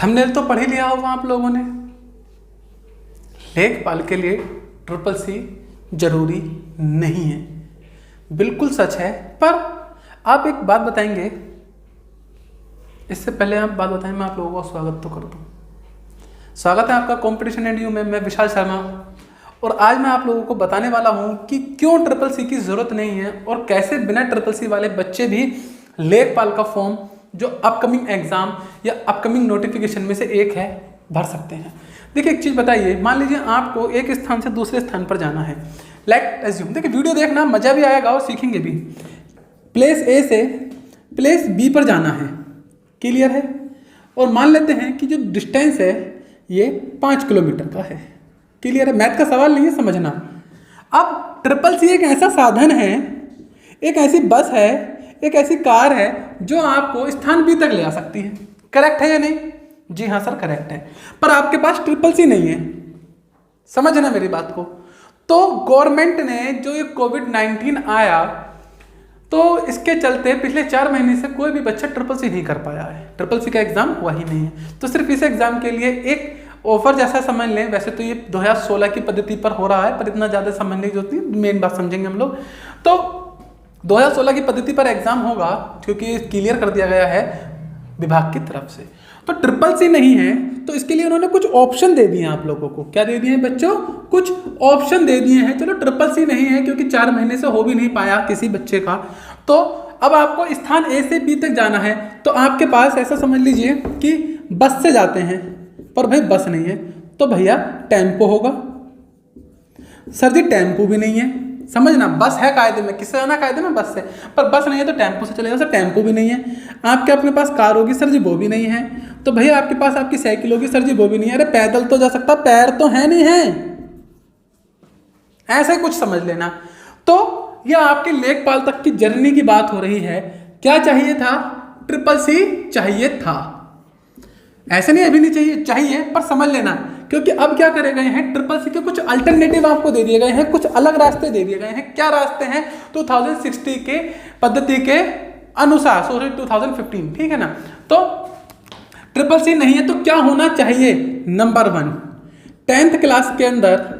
Thumbnail तो पढ़ ही लिया होगा आप लोगों ने। लेखपाल के लिए ट्रिपल सी जरूरी नहीं है, बिल्कुल सच है। पर आप एक बात बताएंगे, इससे पहले आप बात बताएं, मैं आप लोगों का स्वागत तो कर दूं। स्वागत है आपका कंपटीशन एंड यू में। मैं विशाल शर्मा और आज मैं आप लोगों को बताने वाला हूं कि क्यों ट्रिपल सी की जरूरत नहीं है और कैसे बिना ट्रिपल सी वाले बच्चे भी लेखपाल का फॉर्म जो अपकमिंग एग्जाम या अपकमिंग नोटिफिकेशन में से एक है भर सकते हैं। देखिए एक चीज बताइए, मान लीजिए आपको एक स्थान से दूसरे स्थान पर जाना है। लाइक एज्यूम, देखिए वीडियो देखना, मजा भी आएगा और सीखेंगे भी। प्लेस ए से प्लेस बी पर जाना है, क्लियर है। और मान लेते हैं कि जो डिस्टेंस है ये 5 किलोमीटर का है, क्लियर है। मैथ का सवाल नहीं है, समझना। अब ट्रिपल सी एक ऐसा साधन है, एक ऐसी बस है, एक ऐसी कार है जो आपको स्थान बी तक ले आ सकती है। करेक्ट है या नहीं? जी हाँ सर, करेक्ट है। पर आपके पास ट्रिपल सी नहीं है, समझना मेरी बात को। तो गवर्नमेंट ने जो ये कोविड-19 आया, तो इसके चलते पिछले 4 महीने से कोई भी बच्चा ट्रिपल सी नहीं कर पाया है। ट्रिपल सी का एग्जाम हुआ ही नहीं है। तो सिर्फ इस एग्जाम के लिए एक ऑफर जैसा समझ लें। वैसे तो ये 2016 की पद्धति पर हो रहा है, पर इतना ज़्यादा समझने की जरूरत नहीं, मेन बात समझेंगे हम लोग। तो 2016 की पद्धति पर एग्जाम होगा क्योंकि क्लियर कर दिया गया है विभाग की तरफ से। तो ट्रिपल सी नहीं है, तो इसके लिए उन्होंने कुछ ऑप्शन दे दिए हैं आप लोगों को। क्या दे दिए हैं बच्चों? कुछ ऑप्शन दे दिए हैं। चलो ट्रिपल सी नहीं है क्योंकि 4 महीने से हो भी नहीं पाया किसी बच्चे का। तो अब आपको स्थान ए से बी तक जाना है, तो आपके पास ऐसा समझ लीजिए कि बस से जाते हैं, पर भाई बस नहीं है, तो भैया टेम्पो होगा। सर जी टेम्पो भी नहीं है, समझना। बस है कायदे में, किससे जाना? कायदे में बस से, पर बस नहीं है तो टेम्पो से चलेगा। सर टेम्पो भी नहीं है। आपके अपने पास कार होगी, सर जी वो भी नहीं है। तो भैया आपके पास आपकी साइकिल होगी, सर जी वो भी नहीं है। अरे पैदल तो जा सकता, पैर तो है नहीं है, ऐसे कुछ समझ लेना। तो यह आपके लेखपाल तक की जर्नी की बात हो रही है। क्या चाहिए था? ट्रिपल सी चाहिए था। ऐसे नहीं अभी नहीं चाहिए, चाहिए, पर समझ लेना। क्योंकि अब क्या करे गए हैं, ट्रिपल सी के कुछ अल्टरनेटिव आपको दे दिए गए हैं, कुछ अलग रास्ते दे दिए गए हैं। क्या रास्ते हैं? 2060 के पद्धति के अनुसार, सॉरी 2015, ठीक है ना। तो ट्रिपल सी नहीं है तो क्या होना चाहिए? नंबर 1, 10th क्लास के अंदर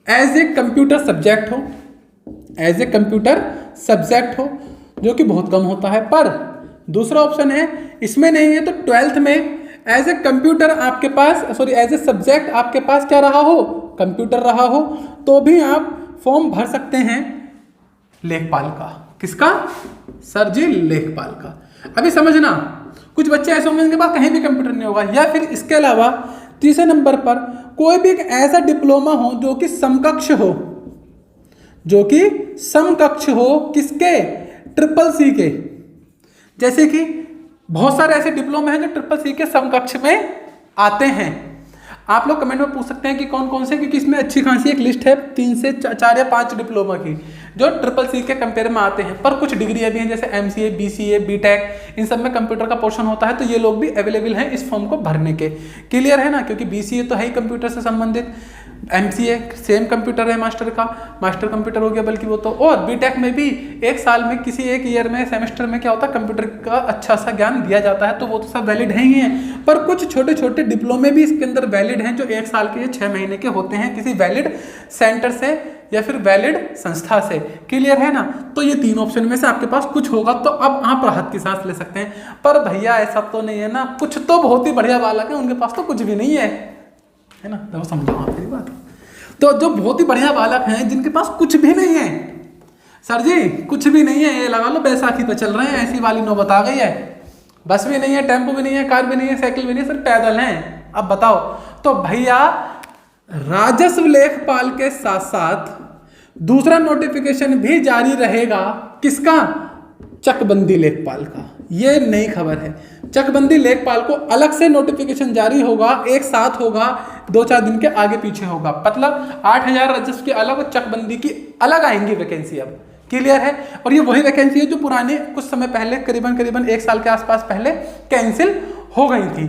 एज ए कंप्यूटर सब्जेक्ट हो, एज ए कंप्यूटर सब्जेक्ट हो, जो कि बहुत कम होता है। पर दूसरा ऑप्शन है, इसमें नहीं है तो 12th में एज ए कंप्यूटर आपके पास, सॉरी एज ए सब्जेक्ट आपके पास क्या रहा हो? कंप्यूटर रहा हो, तो भी आप फॉर्म भर सकते हैं लेखपाल का। किसका? सर जी लेखपाल का। अभी समझना, कुछ बच्चे ऐसे होंगे जिनके पास कहीं भी कंप्यूटर नहीं होगा, या फिर इसके अलावा तीसरे नंबर पर कोई भी एक ऐसा डिप्लोमा हो जो कि समकक्ष हो, जो कि समकक्ष हो किसके? ट्रिपल सी के। जैसे कि बहुत सारे ऐसे डिप्लोमा हैं जो ट्रिपल सी के समकक्ष में आते हैं। आप लोग कमेंट में पूछ सकते हैं कि कौन कौन से, क्योंकि इसमें अच्छी खासी एक लिस्ट है 3 से 4 या 5 डिप्लोमा की जो ट्रिपल सी के कंपेयर में आते हैं। पर कुछ डिग्रियां भी हैं जैसे MCA, BCA, BTech, इन सब में कंप्यूटर का पोर्शन होता है, तो ये लोग भी अवेलेबल हैं इस फॉर्म को भरने के। क्लियर है ना? क्योंकि BCA तो है ही कंप्यूटर से संबंधित, MCA सेम कंप्यूटर है मास्टर का, मास्टर कंप्यूटर हो गया बल्कि वो तो। और BTech में भी 1 साल में, किसी एक ईयर में, सेमेस्टर में क्या होता है, कंप्यूटर का अच्छा सा ज्ञान दिया जाता है, तो वो तो सब वैलिड है ही हैं। पर कुछ छोटे छोटे डिप्लोमे भी इसके अंदर वैलिड हैं जो 1 साल के या 6 महीने के होते हैं, किसी वैलिड सेंटर से या फिर वैलिड संस्था से। क्लियर है ना? तो ये 3 ऑप्शन में से आपके पास कुछ होगा, तो अब आप राहत की सांस ले सकते हैं। पर भैया ऐसा तो नहीं है ना, कुछ तो बहुत ही बढ़िया बालक है उनके पास तो कुछ भी नहीं है ना। तो समझाओ आप मेरी बात। तो जो बहुत ही बढ़िया बालक हैं जिनके पास कुछ भी नहीं है, सर जी कुछ भी नहीं है, ये लगा लो बैसाखी पे चल रहे हैं, ऐसी वाली नौबत आ गई है। बस भी नहीं है, टेम्पो भी नहीं है, कार भी नहीं है, साइकिल भी नहीं है, सिर्फ पैदल हैं। अब बताओ, तो भैया राजस्व लेखपाल के साथ साथ दूसरा नोटिफिकेशन भी जारी रहेगा। किसका? चकबंदी लेखपाल का। ये नई खबर है। चकबंदी लेखपाल को अलग से नोटिफिकेशन जारी होगा, एक साथ होगा, 2-4 दिन के आगे पीछे होगा। मतलब 8000 राजस्व की अलग और चकबंदी की अलग आएंगी वैकेंसी अब। क्लियर है? और ये वही वैकेंसी है जो पुराने कुछ समय पहले, करीबन 1 साल के आसपास पहले कैंसिल हो गई थी,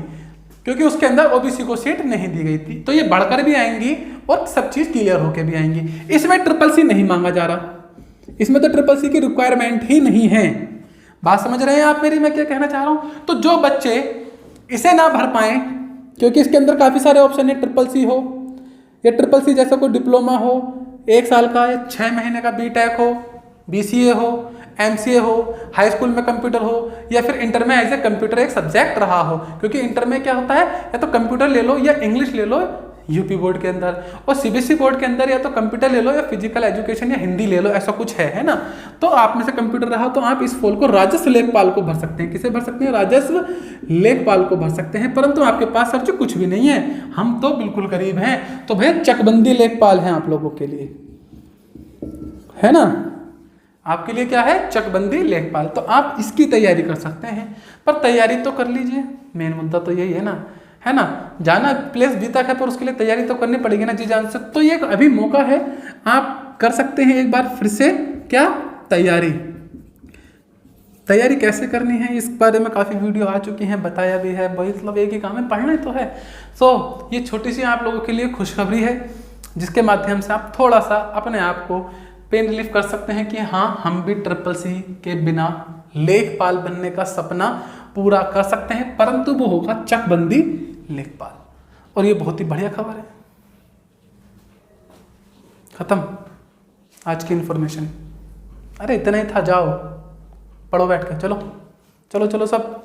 क्योंकि उसके अंदर OBC को सीट नहीं दी गई थी। तो ये बढ़कर भी आएंगी और सब चीज क्लियर होकर भी आएंगी। इसमें ट्रिपल सी नहीं मांगा जा रहा, इसमें तो ट्रिपल सी की रिक्वायरमेंट ही नहीं है। बात समझ रहे हैं आप मेरी, मैं क्या कहना चाह रहा हूं? तो जो बच्चे इसे ना भर पाएँ क्योंकि इसके अंदर काफ़ी सारे ऑप्शन है, ट्रिपल सी हो या ट्रिपल सी जैसा कोई डिप्लोमा हो 1 साल का या 6 महीने का बीटेक हो, बीसीए हो, एमसीए हो, हाई स्कूल में कंप्यूटर हो, या फिर इंटर में एज ए कंप्यूटर एक सब्जेक्ट रहा हो। क्योंकि इंटर में क्या होता है, या तो कंप्यूटर ले लो या इंग्लिश ले लो यूपी बोर्ड के अंदर, और सीबीएसई बोर्ड के अंदर या तो कंप्यूटर ले लो या फिजिकल एजुकेशन या हिंदी ले लो, ऐसा कुछ है ना। तो आप में से कंप्यूटर रहा तो आप इस फॉल को राजस्व लेखपाल को भर सकते हैं। किसे भर सकते हैं? राजस्व लेखपाल को भर सकते हैं। परंतु आपके पास सर जी कुछ भी नहीं है, हम तो बिल्कुल गरीब हैं, तो भैया चकबंदी लेखपाल हैं आप लोगों के लिए, है ना। आपके लिए क्या है? चकबंदी लेखपाल। तो आप इसकी तैयारी कर सकते हैं, पर तैयारी तो कर लीजिए, मेन मुद्दा तो यही है ना, जाना प्लेस बी तक है, पर उसके लिए तैयारी तो करनी पड़ेगी ना जी जान से। तो ये अभी मौका है, आप कर सकते हैं एक बार फिर से क्या तैयारी कैसे करनी है, इस बारे में काफ़ी वीडियो आ चुकी हैं, बताया भी है। मतलब एक ही काम है, पढ़ना तो है। सो ये छोटी सी आप लोगों के लिए खुशखबरी है, जिसके माध्यम से आप थोड़ा सा अपने आप को पेन रिलीफ कर सकते हैं कि हाँ, हम भी ट्रिपल सी के बिना लेखपाल बनने का सपना पूरा कर सकते हैं, परंतु वो होगा चकबंदी लेखपाल। और ये बहुत ही बढ़िया खबर है। खत्म आज की इन्फॉर्मेशन। अरे इतना ही था, जाओ पढ़ो बैठ के, चलो चलो चलो सब